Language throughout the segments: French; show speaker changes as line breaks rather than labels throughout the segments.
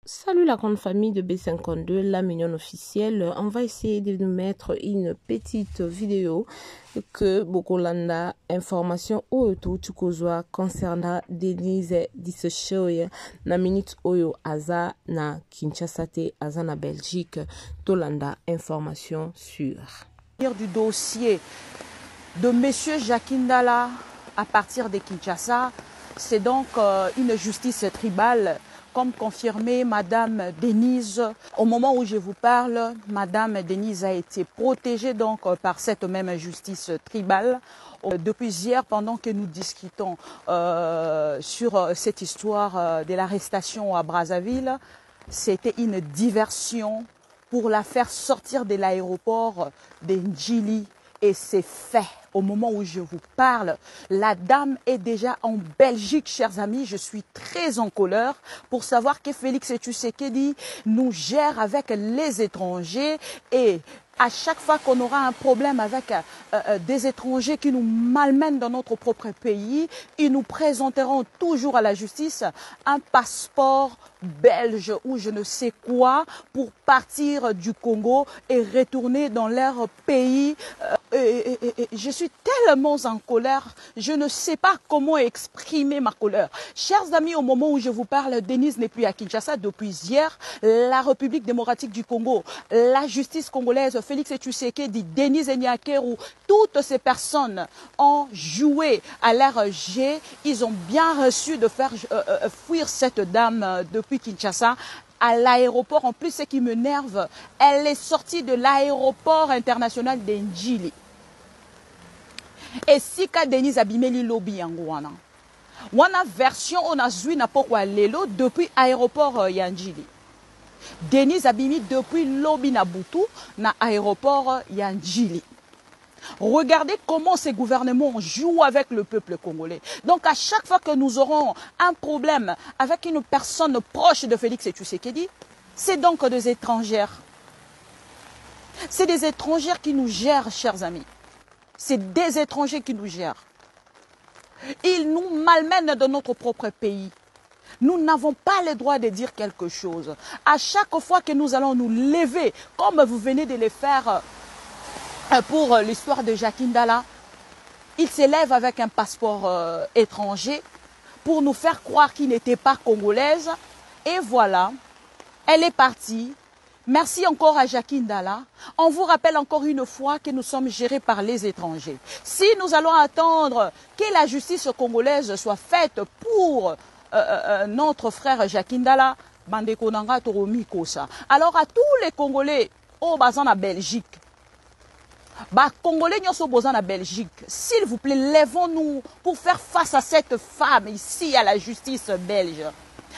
Salut la grande famille de B52, la mignonne officielle. On va essayer de nous mettre une petite vidéo que Bokolanda information oyo tukozwa concernant Denise Disseshoye na minute oyo aza na Kinshasa te aza na Belgique tolanda information sûre.
Du dossier de monsieur Jakindala à partir de Kinshasa, c'est donc une justice tribale. Comme confirmé, Madame Denise, au moment où je vous parle, Madame Denise a été protégée donc par cette même justice tribale. Depuis hier, pendant que nous discutons sur cette histoire de l'arrestation à Brazzaville, c'était une diversion pour la faire sortir de l'aéroport de Njili. Et c'est fait. Au moment où je vous parle, la dame est déjà en Belgique, chers amis. Je suis très en colère pour savoir que Félix Tshisekedi nous gère avec les étrangers et à chaque fois qu'on aura un problème avec des étrangers qui nous malmènent dans notre propre pays, ils nous présenteront toujours à la justice un passeport belge ou je ne sais quoi pour partir du Congo et retourner dans leur pays. Je suis tellement en colère, je ne sais pas comment exprimer ma colère. Chers amis, au moment où je vous parle, Denise n'est plus à Kinshasa depuis hier. La République démocratique du Congo, la justice congolaise, Félix Tshisekedi, Denise Nyakeru, toutes ces personnes ont joué à leur jet. Ils ont bien reçu de faire fuir cette dame depuis Kinshasa à l'aéroport. En plus, ce qui m'énerve, elle est sortie de l'aéroport international de Njili. Et si ka Denise abimeli lobby yango wana version on a zui na pokwa lelo depuis aéroport ya Njili. Denise abimi depuis lobby na Butu na aéroport ya Njili. Regardez comment ces gouvernements jouent avec le peuple congolais. Donc à chaque fois que nous aurons un problème avec une personne proche de Félix Tshisekedi, c'est donc des étrangères. C'est des étrangères qui nous gèrent, chers amis. C'est des étrangers qui nous gèrent. Ils nous malmènent dans notre propre pays. Nous n'avons pas le droit de dire quelque chose. À chaque fois que nous allons nous lever, comme vous venez de le faire pour l'histoire de Jakindala, il s'élève avec un passeport étranger pour nous faire croire qu'il n'était pas congolaise. Et voilà, elle est partie. Merci encore à Jakindala. On vous rappelle encore une fois que nous sommes gérés par les étrangers. Si nous allons attendre que la justice congolaise soit faite pour notre frère Jakindala, Bandeko Nanga Toromi Kosa. Alors à tous les Congolais au Bazan à Belgique, Congolais nyoso bozan à Belgique, s'il vous plaît, lèvons-nous pour faire face à cette femme ici à la justice belge.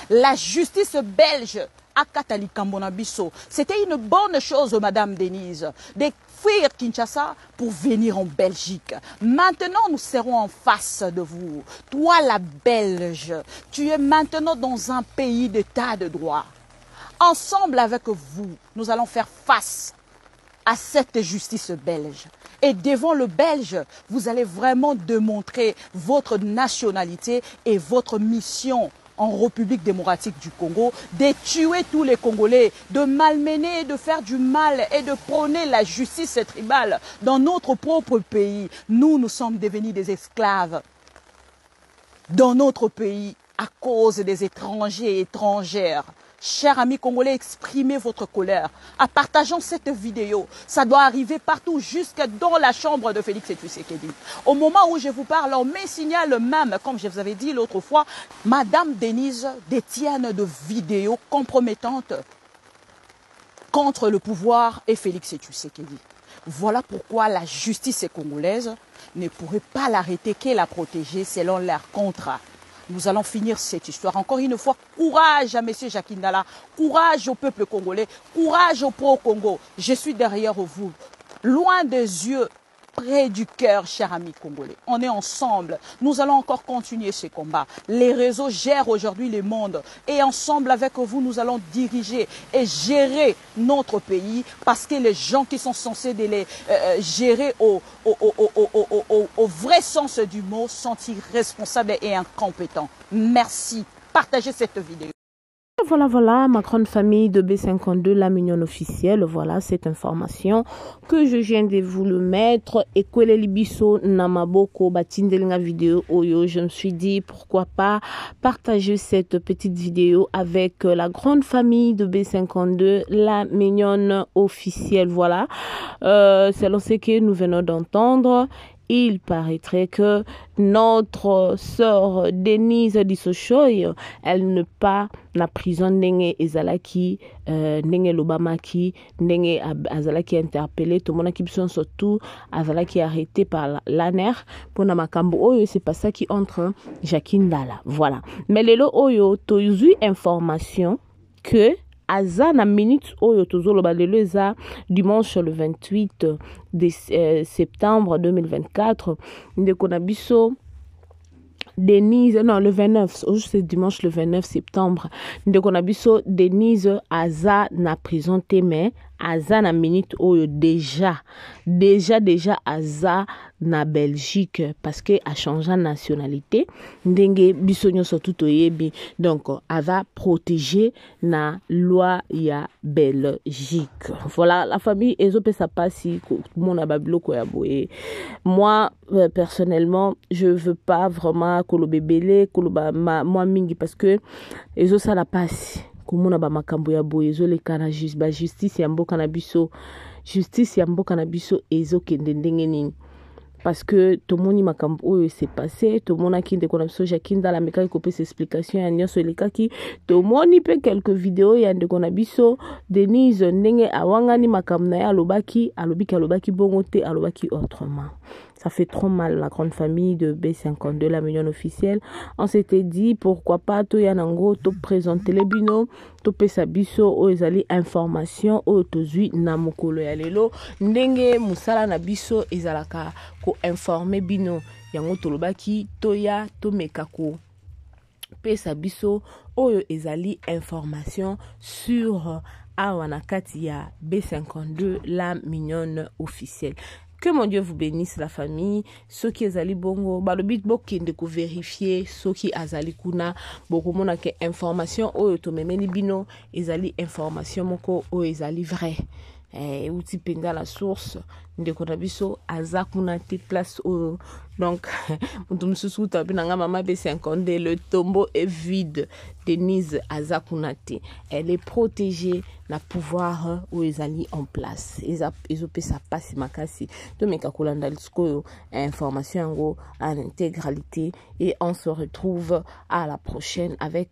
La justice belge à Katali Kambonabiso. C'était une bonne chose, Madame Denise, de fuir Kinshasa pour venir en Belgique. Maintenant, nous serons en face de vous. Toi, la Belge, tu es maintenant dans un pays d'état de droit. Ensemble avec vous, nous allons faire face à cette justice belge. Et devant le Belge, vous allez vraiment démontrer votre nationalité et votre mission en République démocratique du Congo, de tuer tous les Congolais, de malmener, de faire du mal et de prôner la justice tribale dans notre propre pays. Nous sommes devenus des esclaves dans notre pays à cause des étrangers et étrangères. Chers amis congolais, exprimez votre colère en partageant cette vidéo. Ça doit arriver partout, jusque dans la chambre de Félix Tshisekedi. Au moment où je vous parle, on me signale même, comme je vous avais dit l'autre fois, Madame Denise détient de vidéos compromettantes contre le pouvoir et Félix Tshisekedi. Voilà pourquoi la justice congolaise ne pourrait pas l'arrêter qu'elle la protéger selon leur contrat. Nous allons finir cette histoire. Encore une fois, courage à M. Jakindala, courage au peuple congolais, courage au pro-Congo. Je suis derrière vous, loin des yeux, près du cœur, chers amis congolais. On est ensemble. Nous allons encore continuer ce combat. Les réseaux gèrent aujourd'hui le monde. Et ensemble avec vous, nous allons diriger et gérer notre pays parce que les gens qui sont censés de les gérer au vrai sens du mot sont irresponsables et incompétents. Merci. Partagez cette vidéo.
Voilà, ma grande famille de B52, la mignonne officielle, voilà cette information que je viens de vous le mettre. Et Kwele Libiso Namaboko Batindelinga vidéo Oyo, je me suis dit pourquoi pas partager cette petite vidéo avec la grande famille de B52, la mignonne officielle, voilà. C'est ce que nous venons d'entendre. Il paraîtrait que notre sœur Denise Dissochoy, elle ne pas na prison ndenge ezalaki ndenge lobamaki ndenge azalaki interpellé tout le monde qui sont surtout azalaki arrêté par l'ANER pour na makambo oyo c'est pas ça qui entre Jacqueline Dala, voilà. Mais lelo oyo tozu information que Aza na minute oyo tozoloba lelo eza dimanche le 28 septembre 2024 ndeko na biso Denise, non, le 29, c'est dimanche le 29 septembre. Ndeko na biso Denise Aza na présenté mais Aza na minute oyo déjà Aza na Belgique parce que a changé de nationalité. Ndenge biso nyoso tout oyebi. Donc Aza protégé na loi ya Belgique. Voilà, la famille ezope sa pasi mon ababiloko ya boye. Moi personnellement, je veux pas vraiment kolobe belé koloba moi mingi parce que ezo ça la passe. Komona ba makambo ya boye ezo le kana justice ya mboka na biso ezo kende ndenge nini parce que tomoni makambo oyo s'est passé tomona kinde kona biso Jacqueline Dala mekaki ko pesa explication ya nyonso elekaki tomoni pe quelques vidéos ya ndeko na biso Denise ndenge awangani makambo na ya alobaki bongo te alobaki autrement. Ça fait trop mal, la grande famille de B52, la mignonne officielle. On s'était dit, pourquoi pas, to yanango, to présenter les binos, to pesa biso, o ezali information, o tozui na mokolo ya lelo. Ndenge musala na biso, ezalaka ko informer bino. Yango tolobaki, to ya, to mekako. Pesa biso, oyo ezali information sur awanakati ya B52, la mignonne officielle. Que mon Dieu vous bénisse la famille. Ceux qui azali bongo, balobit bokende ko vérifier ceux qui azali kuna bokomona ke information oyo to memeli bino ezali information moko oyo ezali vrai. Outi penga la source ndeko na biso azakuna te place oyo. Donc mutumsusu tabinanga mama B52 le tombeau est vide. Denise Azakunate, elle est protégée, na pouvoir où ezali en place. Ezope sa passe makasi. To meka kolanda lisko information ngo en intégralité et on se retrouve à la prochaine avec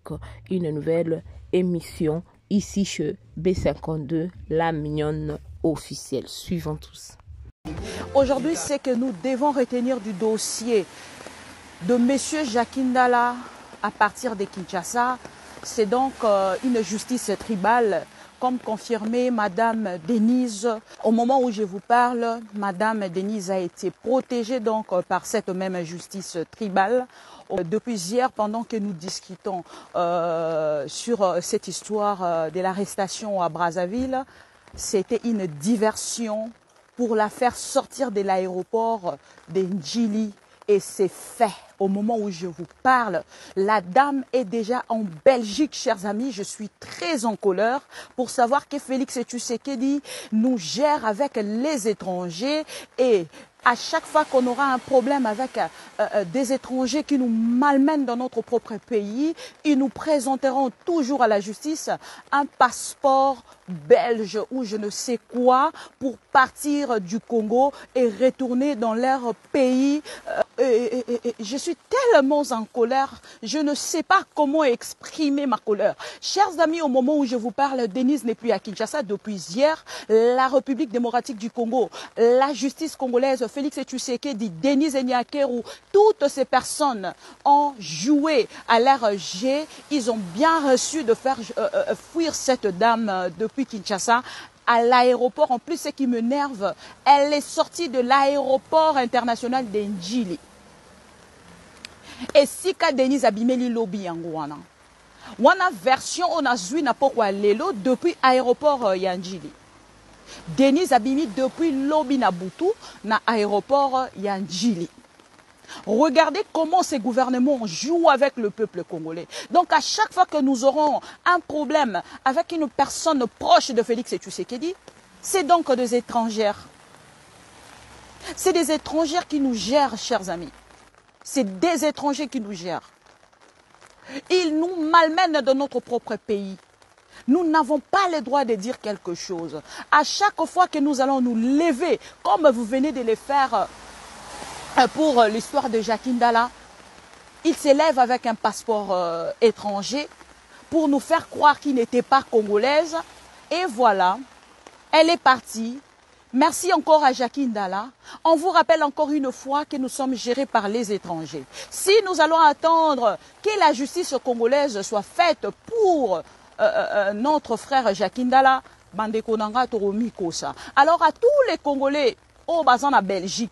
une nouvelle émission ici chez B52, la mignonne officielle. Suivons tous.
Aujourd'hui, c'est que nous devons retenir du dossier de monsieur Jacqueline Dala à partir de Kinshasa. C'est donc une justice tribale, comme confirmé Madame Denise. Au moment où je vous parle, Madame Denise a été protégée donc par cette même justice tribale. Depuis hier, pendant que nous discutons sur cette histoire de l'arrestation à Brazzaville, c'était une diversion pour la faire sortir de l'aéroport de Ndjili. Et c'est fait. Au moment où je vous parle, la dame est déjà en Belgique, chers amis. Je suis très en colère pour savoir que Félix Tshisekedi nous gère avec les étrangers et à chaque fois qu'on aura un problème avec des étrangers qui nous malmènent dans notre propre pays, ils nous présenteront toujours à la justice un passeport belge ou je ne sais quoi pour partir du Congo et retourner dans leur pays. Je suis tellement en colère, je ne sais pas comment exprimer ma colère. Chers amis, au moment où je vous parle, Denise n'est plus à Kinshasa depuis hier. La République démocratique du Congo, la justice congolaise, Félix Tshisekedi, Denise Nyakeru, toutes ces personnes ont joué à leur G. Ils ont bien reçu de faire fuir cette dame depuis Kinshasa à l'aéroport. En plus, ce qui m'énerve, elle est sortie de l'aéroport international d'Ndjili. Et si ka Denise abimeli lobby yango wana. Wana version on a zui na pokwa lelo depuis aéroport Ndjili. Denise abimi depuis lobby na Butu na aéroport Ndjili. Regardez comment ces gouvernements jouent avec le peuple congolais. Donc à chaque fois que nous aurons un problème avec une personne proche de Félix Tshisekedi, c'est donc des étrangères. C'est des étrangères qui nous gèrent, chers amis. C'est des étrangers qui nous gèrent. Ils nous malmènent dans notre propre pays. Nous n'avons pas le droit de dire quelque chose. À chaque fois que nous allons nous lever, comme vous venez de le faire pour l'histoire de Jacques Ndala, il s'élève avec un passeport étranger pour nous faire croire qu'il n'était pas congolaise. Et voilà, elle est partie. Merci encore à Jacques Ndala. On vous rappelle encore une fois que nous sommes gérés par les étrangers. Si nous allons attendre que la justice congolaise soit faite pour notre frère Jacques Ndala, Bandeko Nanga Toromi Kosa. Alors à tous les Congolais au bassin en Belgique,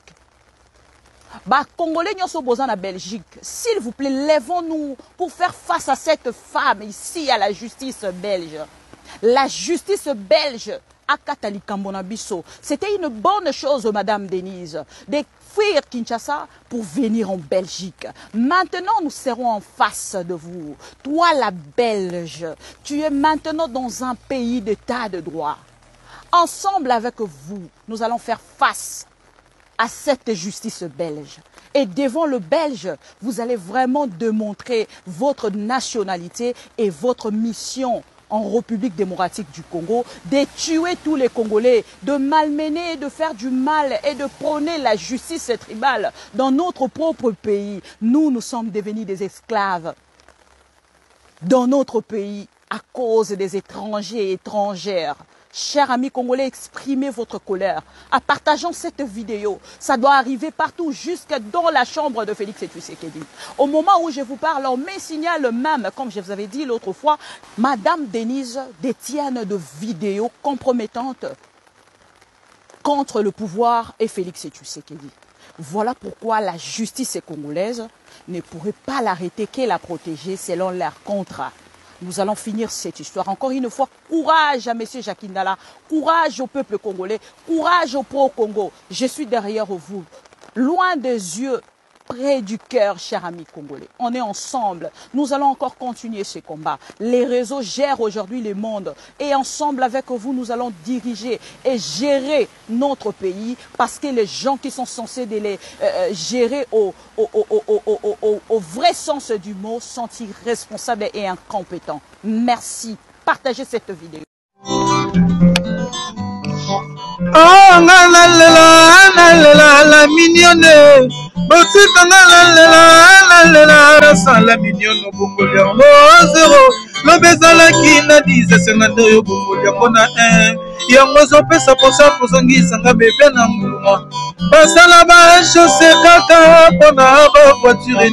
Congolais nyoso bozan en Belgique, s'il vous plaît, lèvons-nous pour faire face à cette femme ici à la justice belge. La justice belge à Katali Kambonabiso. C'était une bonne chose, Madame Denise, de fuir Kinshasa pour venir en Belgique. Maintenant, nous serons en face de vous. Toi, la Belge, tu es maintenant dans un pays d'état de droit. Ensemble avec vous, nous allons faire face à cette justice belge. Et devant le Belge, vous allez vraiment démontrer votre nationalité et votre mission en République démocratique du Congo, de tuer tous les Congolais, de malmener, de faire du mal et de prôner la justice tribale dans notre propre pays. Nous sommes devenus des esclaves dans notre pays à cause des étrangers et étrangères. Chers amis congolais, exprimez votre colère en partageant cette vidéo. Ça doit arriver partout, jusque dans la chambre de Félix Tshisekedi. Au moment où je vous parle, on me signale même, comme je vous avais dit l'autre fois, Madame Denise détient de vidéos compromettantes contre le pouvoir et Félix Tshisekedi. Voilà pourquoi la justice congolaise ne pourrait pas l'arrêter qu'elle la protéger selon leur contrat. Nous allons finir cette histoire. Encore une fois, courage à M. Jacques Ndala, courage au peuple congolais, courage au pro-Congo. Je suis derrière vous, loin des yeux, près du cœur, chers amis congolais. On est ensemble. Nous allons encore continuer ce combat. Les réseaux gèrent aujourd'hui le monde. Et ensemble avec vous, nous allons diriger et gérer notre pays parce que les gens qui sont censés de les gérer au vrai sens du mot sont irresponsables et incompétents. Merci. Partagez cette vidéo.
Oh, la mignonne. La mignonne zéro. Le bezala qui na 10 52 yo bongo na 1. Yango zo pesa posa pozongisa nga bebe na mbuma. Basala ba chaussée kaka pona ba voiture.